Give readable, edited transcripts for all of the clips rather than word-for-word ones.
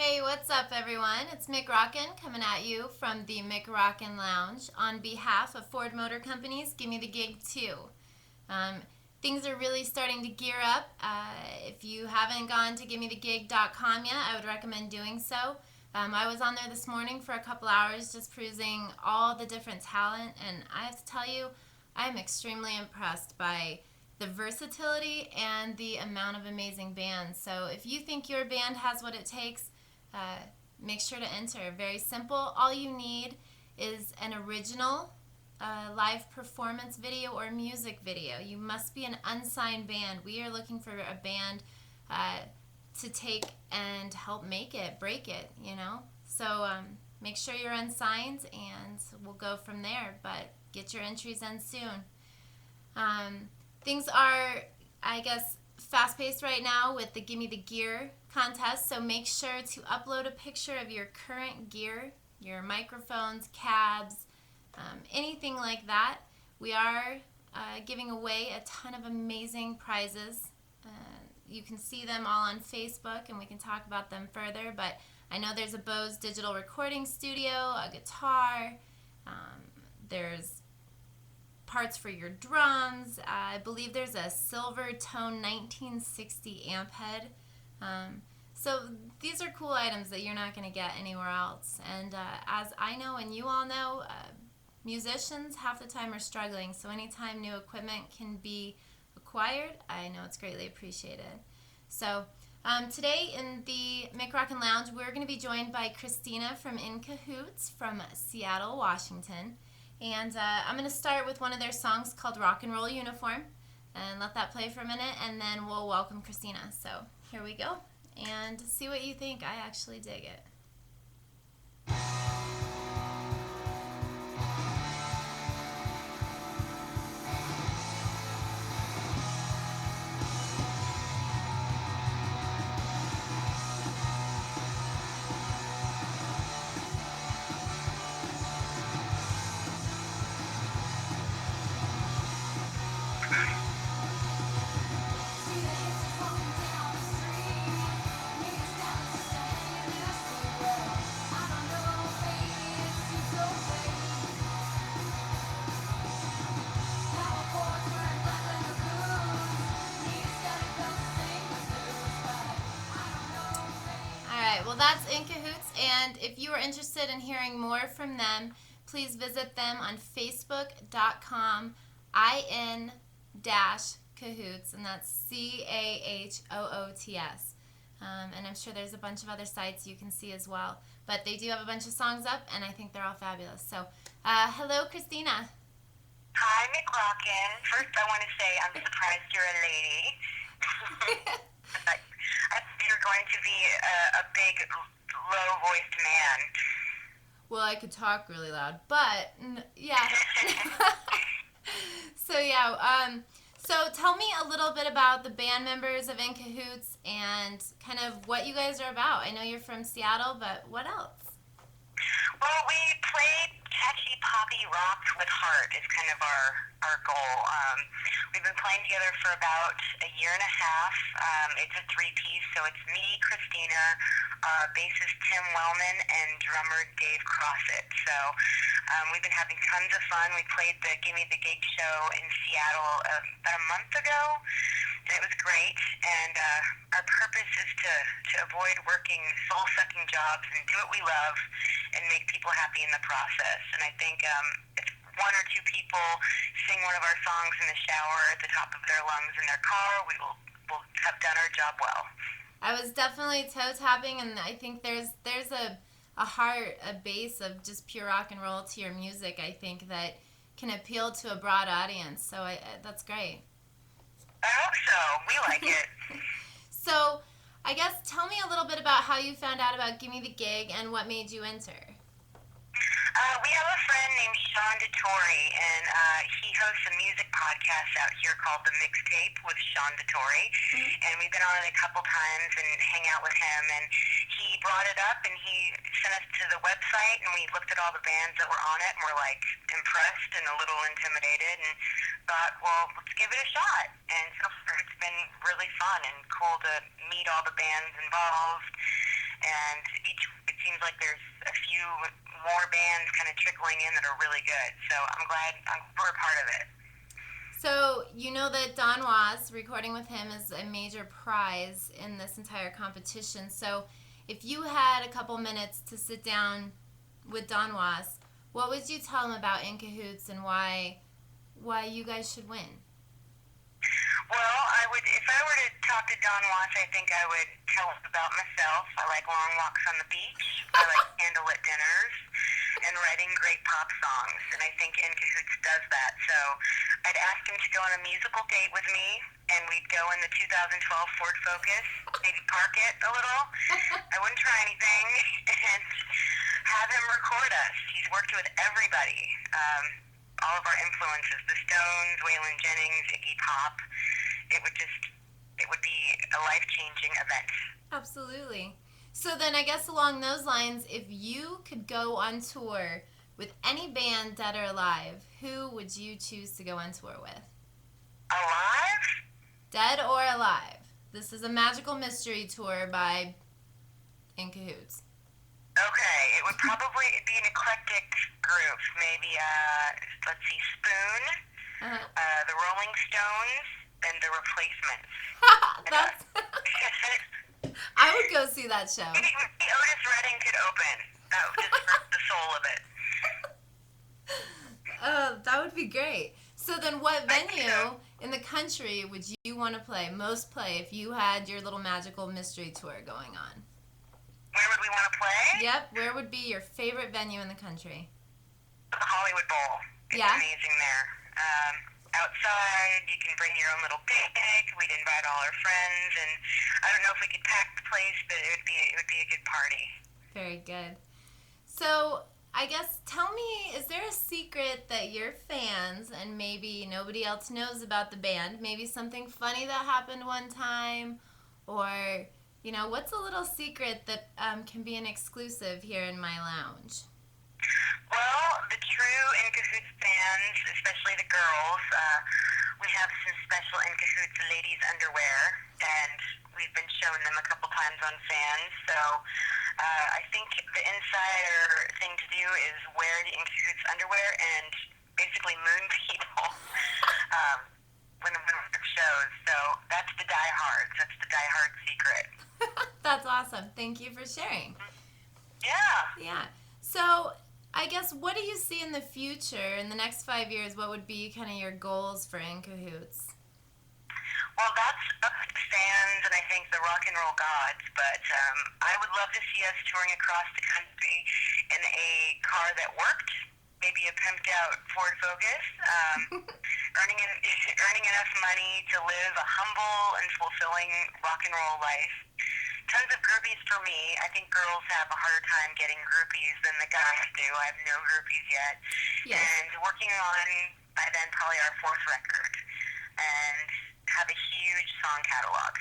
Hey, what's up, everyone? It's McRockin coming at you from the McRockin Lounge on behalf of Ford Motor Company's Give Me the Gig 2. Um, Things are really starting to gear up. If you haven't gone to givemethegig.com yet, I would recommend doing so. I was on there this morning for a couple hours just perusing all the different talent, and I have to tell you, I'm extremely impressed by the versatility and the amount of amazing bands. So if you think your band has what it takes, uh, make sure to enter. Very simple. All you need is an original live performance video or music video. You must be an unsigned band. We are looking for a band to take and help make it, break it, you know? So make sure you're unsigned and we'll go from there. But get your entries in soon. Things are, I guess, fast-paced right now with the Gimme the Gear contest, so make sure to upload a picture of your current gear, your microphones, cabs, anything like that. We are giving away a ton of amazing prizes. You can see them all on Facebook, and we can talk about them further, but I know there's a Bose digital recording studio, a guitar, there's parts for your drums. I believe there's a silver tone 1960 amp head. So these are cool items that you're not going to get anywhere else. And as I know and you all know, musicians half the time are struggling. So anytime new equipment can be acquired, I know it's greatly appreciated. So today in the McRockin Lounge, we're going to be joined by Christina from Cahoots from Seattle, Washington. And I'm going to start with one of their songs called Rock and Roll Uniform and let that play for a minute, and then we'll welcome Christina. So here we go, and see what you think. I actually dig it. Well, that's Cahoots, and if you are interested in hearing more from them, please visit them on facebook.com in-cahoots, and that's CAHOOTS. And I'm sure there's a bunch of other sites you can see as well. But they do have a bunch of songs up, and I think they're all fabulous. So, hello, Christina. Hi, McRockin. First, I want to say I'm surprised you're a lady. I thought you're going to be a big, low-voiced man. Well, I could talk really loud, but yeah. So tell me a little bit about the band members of Cahoots and kind of what you guys are about. I know you're from Seattle, but what else? Well, we play catchy poppy rock with heart is kind of our goal. We've been playing together for about a year and a half. It's a three-piece, so it's me, Christina, bassist Tim Wellman, and drummer Dave Crossett. So we've been having tons of fun. We played the Gimme the Gig show in Seattle about a month ago. It was great, and our purpose is to avoid working soul-sucking jobs and do what we love and make people happy in the process. And I think if one or two people sing one of our songs in the shower at the top of their lungs in their car, we'll have done our job well. I was definitely toe tapping, and I think there's a heart, a base of just pure rock and roll to your music. I think that can appeal to a broad audience. So that's great. I hope so. We like it. So, I guess tell me a little bit about how you found out about Gimme the Gig and what made you enter. We have a friend named Sean DeTore, and he hosts a music podcast out here called The Mixtape with Sean DeTore. And we've been on it a couple times and hang out with him. And he brought it up, and he sent us to the website, and we looked at all the bands that were on it, and we're like impressed and a little intimidated, and thought, well, let's give it a shot. And so far, it's been really fun and cool to meet all the bands involved and it seems like there's a few more bands kind of trickling in that are really good. So I'm glad we're a part of it. So, you know that Don Was, recording with him is a major prize in this entire competition. So, if you had a couple minutes to sit down with Don Was, what would you tell him about In Cahoots and why you guys should win? Well, if I were to talk to Don Watts, I think I would tell him about myself. I like long walks on the beach. I like candlelit dinners and writing great pop songs. And I think In Cahoots does that. So I'd ask him to go on a musical date with me, and we'd go in the 2012 Ford Focus, maybe park it a little. I wouldn't try anything, and have him record us. He's worked with everybody. All of our influences, the Stones, Waylon Jennings, Iggy Pop. It would be a life-changing event. Absolutely. So then I guess along those lines, if you could go on tour with any band, dead or alive, who would you choose to go on tour with? Alive? Dead or alive. This is a magical mystery tour by In Cahoots. Okay, it would probably be an eclectic group. Maybe, let's see, Spoon, the Rolling Stones, and the Replacements. That's... I would go see that show. Maybe Otis Redding could open. That would just hurt the soul of it. That would be great. So then what venue in the country would you want to most play if you had your little magical mystery tour going on? Where would we want to play? Yep, where would be your favorite venue in the country? The Hollywood Bowl. It's amazing there. Outside, you can bring your own little picnic. We'd invite all our friends, and I don't know if we could pack the place, but it would be a good party. Very good. So I guess tell me, is there a secret that your fans and maybe nobody else knows about the band? Maybe something funny that happened one time, or what's a little secret that can be an exclusive here in my lounge? Well, the true In Cahoots fans, especially the girls, we have some special In Cahoots ladies underwear, and we've been showing them a couple times on fans. So I think the insider thing to do is wear the In Cahoots underwear and basically moon people when the shows. So that's the diehards. That's the diehard secret. That's awesome. Thank you for sharing. Yeah. Yeah. So I guess, what do you see in the future, in the next 5 years? What would be kind of your goals for In Cahoots? Well, that's up to fans and I think the rock and roll gods, but I would love to see us touring across the country in a car that worked, maybe a pimped out Ford Focus, earning enough money to live a humble and fulfilling rock and roll life. Tons of groupies for me. I think girls have a harder time getting groupies than the guys do. I have no groupies yet. Yes. And working on, by then, probably our 4th record. And have a huge song catalog.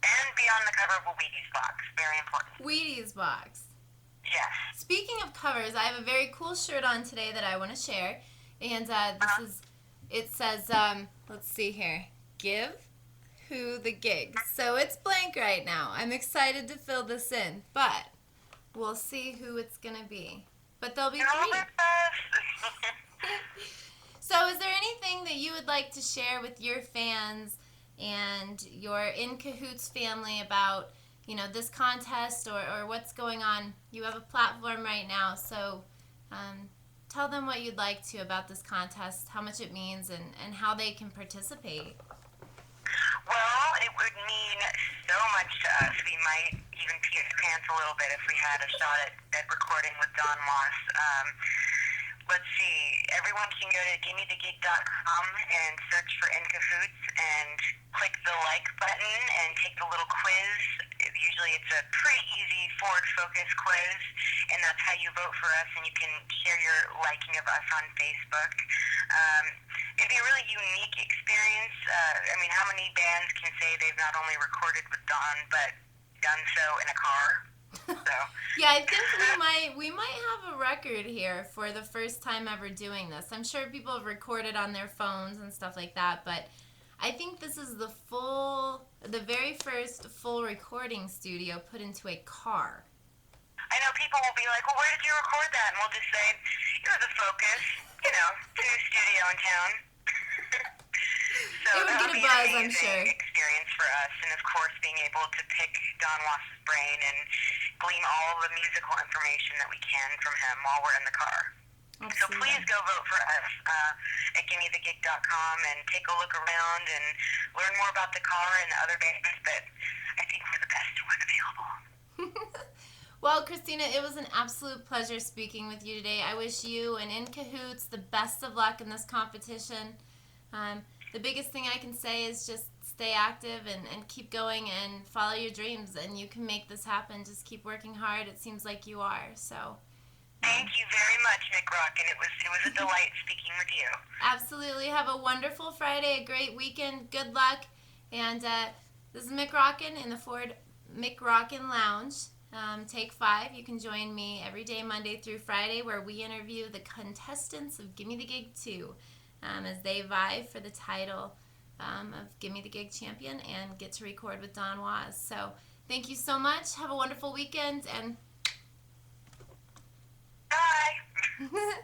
And be on the cover of a Wheaties box. Very important. Wheaties box. Yes. Speaking of covers, I have a very cool shirt on today that I want to share. And it says, let's see here, give who the gig. So it's blank right now. I'm excited to fill this in, but we'll see who it's going to be. But there'll be 3. So is there anything that you would like to share with your fans and your In Cahoots family about, this contest or what's going on? You have a platform right now, so tell them what you'd like to about this contest, how much it means, and how they can participate. Well, it would mean so much to us. We might even pee our pants a little bit if we had a shot at recording with Don Moss. Let's see. Everyone can go to gimmethegig.com and search for In Cahoots and click the like button and take the little quiz. Usually it's a pretty easy Ford Focus quiz, and that's how you vote for us, and you can share your liking of us on Facebook. It'd be a really unique experience. How many bands can say they've not only recorded with Don, but done so in a car? So. Yeah, I think we might have a record here for the first time ever doing this. I'm sure people have recorded on their phones and stuff like that, but I think this is the very first full recording studio put into a car. people will be like, well, where did you record that? And we'll just say, it was a Focus, to a studio in town. So it would that get would a be buzz, an I'm amazing sure. experience for us. And of course, being able to pick Don Wass's brain and glean all the musical information that we can from him while we're in the car. Absolutely. So please go vote for us at GimmeTheGig.com and take a look around and learn more about the car and the other bands that I think we're the best one available. Well, Christina, it was an absolute pleasure speaking with you today. I wish you and In Cahoots the best of luck in this competition. The biggest thing I can say is just stay active and keep going and follow your dreams, and you can make this happen. Just keep working hard. It seems like you are. So. Thank you very much, McRockin. It was a delight speaking with you. Absolutely. Have a wonderful Friday, a great weekend. Good luck. And this is McRockin in the Ford McRockin Lounge. Take 5. You can join me every day, Monday through Friday, where we interview the contestants of Gimme the Gig 2 as they vie for the title of Gimme the Gig champion and get to record with Don Was. So thank you so much. Have a wonderful weekend and Bye.